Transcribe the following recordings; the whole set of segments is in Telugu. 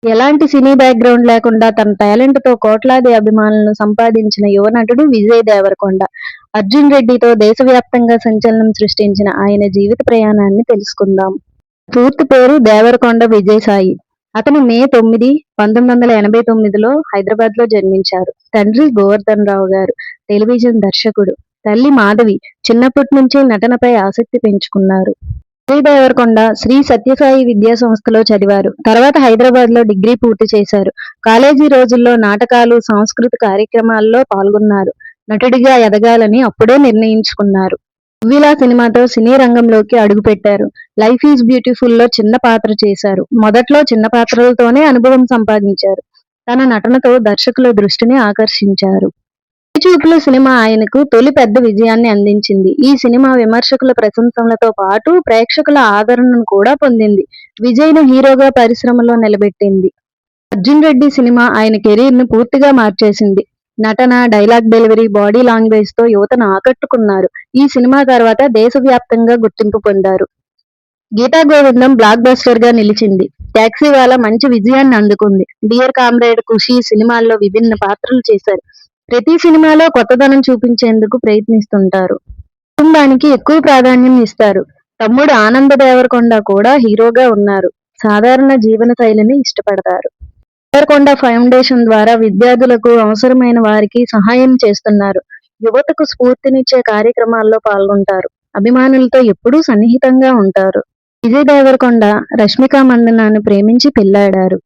ఎలాంటి సినీ బ్యాక్‌గ్రౌండ్ లేకుండా తన టాలెంట్‌తో కోట్లాది అభిమానులను సంపాదించిన యువ నటుడు విజయ్ దేవరకొండ. 'అర్జున్ రెడ్డి'తో దేశవ్యాప్తంగా సంచలనం సృష్టించిన ఆయన జీవిత ప్రయాణాన్ని తెలుసుకుందాం. పూర్తి పేరు దేవరకొండ విజయసాయి. అతను మే 9, 1989లో హైదరాబాద్‌లో జన్మించారు. తండ్రి గోవర్ధనరావు గారు టెలివిజన్ దర్శకుడు. తల్లి మాధవి చిన్నప్పటి నుంచే నటనపై ఆసక్తి పెంచుకున్నారు. విజయ్ దేవరకొండ శ్రీ సత్యసాయి విద్యా సంస్థలో చదివారు. తర్వాత హైదరాబాద్‌లో డిగ్రీ పూర్తి చేశారు. కాలేజీ రోజుల్లో నాటకాలు, సాంస్కృతిక కార్యక్రమాల్లో పాల్గొన్నారు. నటుడిగా ఎదగాలని అప్పుడే నిర్ణయించుకున్నారు. 'ఉవ్విళ' సినిమాతో సినీ రంగంలోకి అడుగుపెట్టారు. 'లైఫ్ ఈజ్ బ్యూటిఫుల్'లో చిన్న పాత్ర చేశారు. మొదట్లో చిన్న పాత్రలతోనే అనుభవం సంపాదించారు. తన నటనతో దర్శకుల దృష్టిని ఆకర్షించారు. 'పెళ్లి చూపులు' సినిమా ఆయనకు తొలి పెద్ద విజయాన్ని అందించింది. ఈ సినిమా విమర్శకుల ప్రశంసలతో పాటు ప్రేక్షకుల ఆదరణను కూడా పొందింది. విజయ్‌ను హీరోగా పరిశ్రమలో నిలబెట్టింది. 'అర్జున్ రెడ్డి' సినిమా ఆయన కెరీర్‌ను పూర్తిగా మార్చేసింది. నటన, డైలాగ్ డెలివరీ, బాడీ లాంగ్వేజ్‌తో యువతను ఆకట్టుకున్నారు. ఈ సినిమా తర్వాత దేశవ్యాప్తంగా గుర్తింపు పొందారు. 'గీతా గోవిందం' బ్లాక్ బస్టర్‌గా నిలిచింది. 'టాక్సీవాలా' మంచి విజయాన్ని అందుకుంది. 'డియర్ కామ్రేడ్', 'ఖుషి' సినిమాల్లో విభిన్న పాత్రలు చేశారు. ప్రతి సినిమాలో కొత్తదనం చూపించేందుకు ప్రయత్నిస్తుంటారు. కుటుంబానికి ఎక్కువ ప్రాధాన్యం ఇస్తారు. తమ్ముడు ఆనంద్ దేవరకొండ కూడా హీరోగా ఉన్నారు. సాధారణ జీవన శైలిని ఇష్టపడతారు. దేవరకొండ ఫౌండేషన్ ద్వారా విద్యార్థులకు, అవసరమైన వారికి సహాయం చేస్తున్నారు. యువతకు స్ఫూర్తినిచ్చే కార్యక్రమాల్లో పాల్గొంటారు. అభిమానులతో ఎప్పుడూ సన్నిహితంగా ఉంటారు. విజయ్ దేవరకొండ రష్మిక మందన్నను ప్రేమించి పెళ్లాడారు.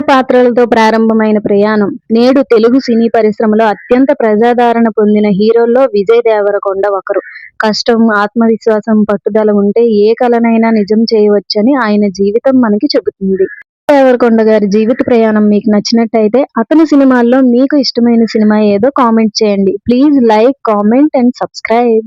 చిన్న పాత్రలతో ప్రారంభమైన ప్రయాణం నేడు తెలుగు సినీ పరిశ్రమలో అత్యంత ప్రజాదరణ పొందిన హీరోల్లో విజయ్ దేవరకొండ ఒకరు. కష్టం, ఆత్మవిశ్వాసం, పట్టుదల ఉంటే ఏ కలనైనా నిజం చేయవచ్చని ఆయన జీవితం మనకి చెబుతుంది. విజయ్ దేవరకొండ గారి జీవిత ప్రయాణం మీకు నచ్చినట్టయితే అతని సినిమాల్లో మీకు ఇష్టమైన సినిమా ఏదో కామెంట్ చేయండి. Please like, comment and subscribe.